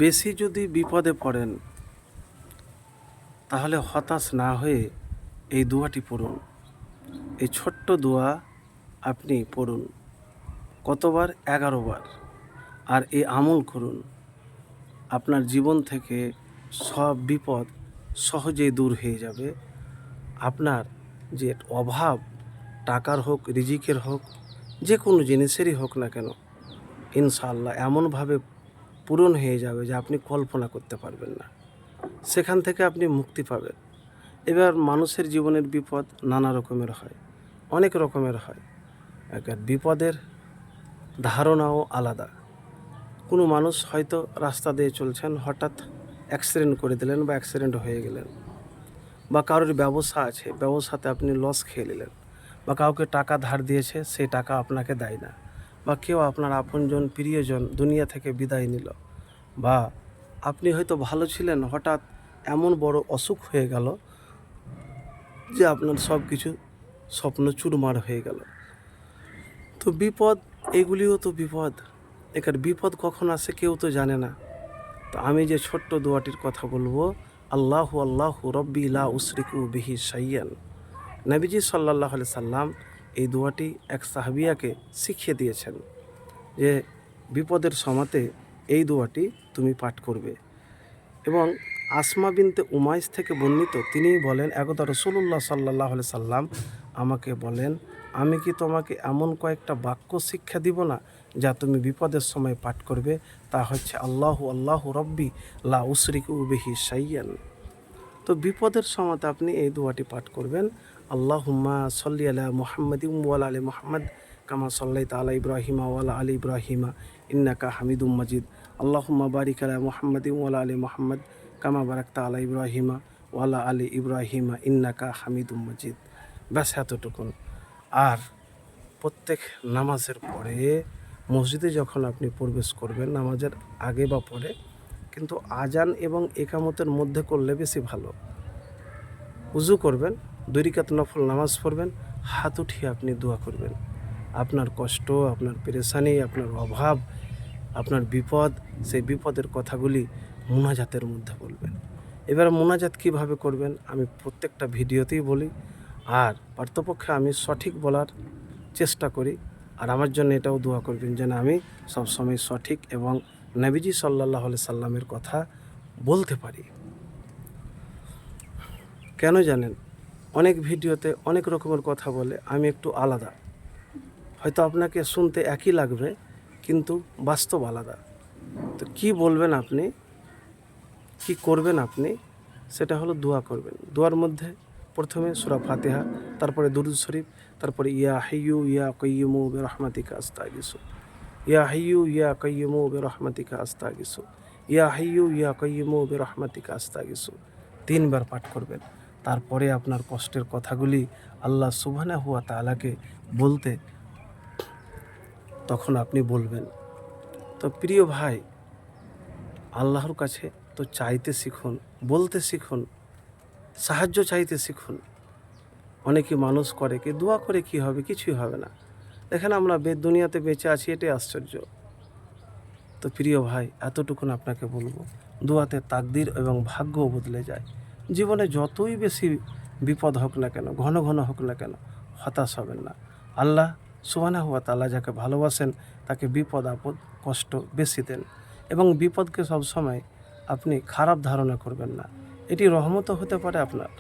বেশি যদি বিপদে পড়েন তাহলে হতাশ না হয়ে এই দোয়াটি পড়ুন। এই ছোট্ট দোয়া আপনি পড়ুন কতবার? 11 বার। আর এই আমল করুন, আপনার জীবন থেকে সব বিপদ সহজেই দূর হয়ে যাবে। আপনার যে অভাব, টাকার হোক, রিজিকের হোক, যে কোনো জিনিসেরই হোক না কেন, ইনশাআল্লাহ এমনভাবে পূরণ হয়ে যাবে যে আপনি কল্পনা করতে পারবেন না। সেখান থেকে আপনি মুক্তি পাবেন। এবার মানুষের জীবনের বিপদ নানা রকমের হয়, অনেক রকমের হয়। বিপদের ধারণাও আলাদা। কোনো মানুষ হয়তো রাস্তা দিয়ে চলছেন, হঠাৎ অ্যাক্সিডেন্ট করে দিলেন বা অ্যাক্সিডেন্ট হয়ে গেলেন, বা কারোর ব্যবসা আছে, ব্যবসাতে আপনি লস খেয়ে নিলেন, বা কাউকে টাকা ধার দিয়েছে, সেই টাকা আপনাকে দেয় না, বা কেউ আপনার আপনজন প্রিয়জন দুনিয়া থেকে বিদায় নিল, বা আপনি হয়তো ভালো ছিলেন, হঠাৎ এমন বড় অসুখ হয়ে গেল যে আপনার সব কিছু স্বপ্ন চুরমার হয়ে গেল। তো বিপদ, এগুলিও তো বিপদ। এখানে বিপদ কখন আসে কেউ তো জানে না। তো আমি যে ছোট্ট দোয়াটির কথা বলবো, আল্লাহু আল্লাহু রব্বি লা উশরিকু বিহি শাইয়ান। নবীজি সাল্লাল্লাহু আলাইহি সাল্লাম এই দোয়াটি এক সাহাবিয়াকে শিখিয়ে দিয়েছেন যে বিপদের সময়তে এই দোয়াটি তুমি পাঠ করবে। এবং আসমা বিনতে উমাইস থেকে বর্ণিত, তিনি বলেন, একদা রাসূলুল্লাহ সাল্লাল্লাহু আলাইহি সাল্লাম আমাকে বলেন, আমি কি তোমাকে এমন কয়েকটা বাক্য শিক্ষা দিব না যা তুমি বিপদের সময় পাঠ করবে? তা হচ্ছে আল্লাহু আল্লাহু রব্বি লা উশরিকু বিহি শাইয়ান। তো বিপদের সময়তে আপনি এই দোয়াটি পাঠ করবেন, আল্লাহুম্মা সাল্লি আলা মুহাম্মাদিন ওয়া আলা আলি মুহাম্মাদ কামা সাল্লাইতা আলা ইব্রাহিমা ওয়া আলা আলি ইব্রাহিমা ইন্নাকা হামিদুম মাজিদ। আল্লাহুম্মা বারিক আলা মুহাম্মাদিন ওয়া আলা আলি মুহাম্মাদ কামা বারাকতা আলা ইব্রাহিমা ওয়া আলা আলি ইব্রাহিমা ইন্নাকা হামিদুম মাজিদ। ব্যাস এতটুকুন। আর প্রত্যেক নামাজের পরে মসজিদে যখন আপনি প্রবেশ করবেন, নামাজের আগে বা পরে, কিন্তু আজান এবং একামতের মধ্যে করলে বেশি ভালো। উজু করবেন, 2 রাকাত নফল নামাজ পড়বেন, হাত উঠিয়ে আপনি দোয়া করবেন। আপনার কষ্ট, আপনার পেরেশানি, আপনার অভাব, আপনার বিপদ, সেই বিপদের কথাগুলি মুনাজাতের মধ্যে বলবেন। এবার মুনাজাত কিভাবে করবেন আমি প্রত্যেকটা ভিডিওতেই বলি, আর পার্থপক্ষে আমি সঠিক বলার চেষ্টা করি। আর আমার জন্য এটাও দোয়া করবেন যেন আমি সবসময় সঠিক এবং নবীজি সাল্লাল্লাহু আলাইহি সাল্লামের কথা বলতে পারি। কেন জানেন? অনেক ভিডিওতে অনেক রকমের কথা বলে, আমি একটু আলাদা। হয়তো আপনাকে শুনতে একই লাগবে, কিন্তু বাস্তব আলাদা। তো কি বলবেন আপনি, কি করবেন আপনি, সেটা হলো দোয়া করবেন। দোয়ার মধ্যে প্রথমে সূরা ফাতিহা, তারপরে দুরূদ শরীফ, তারপরে ইয়া হাইয়্যু ইয়া কাইয়্যুমু বিরহমাতিকা আস্তাগিসু, ইয়া হাইয়্যু ইয়া কাইয়্যুমু বিরহমাতিকা আস্তাগিসু, ইয়া হাইয়্যু ইয়া কাইয়্যুমু বিরহমাতিকা আস্তাগিসু। 3 বার পাঠ করবেন। তারপরে আপনার কষ্টের কথাগুলি আল্লাহ সুবহানাহু ওয়া তাআলাকে বলতে, তখন আপনি বলবেন। তো প্রিয় ভাই, আল্লাহর কাছে তো চাইতে শিখুন, বলতে শিখুন, সাহায্য চাইতে শিখুন। অনেকে মানুষ করে কি, দোয়া করে কি হবে? কিছুই হবে না। দেখেন আমরা দুনিয়াতে বেঁচে আছি, এটাই আশ্চর্য। তো প্রিয় ভাই, এতটুকুন আপনাকে বলবো, দোয়াতে তাকদির এবং ভাগ্যও বদলে যায়। জীবনে যতই বেশি বিপদ হোক না কেন, ঘন ঘন হোক না কেন, হতাশ হবেন না। আল্লাহ সুবহানাহু ওয়া তাআলা যাকে ভালোবাসেন তাকে বিপদ আপদ কষ্ট বেশি দেন, এবং বিপদকে সবসময় আপনি খারাপ ধারণা করবেন না। এটি রহমতও হতে পারে আপনার।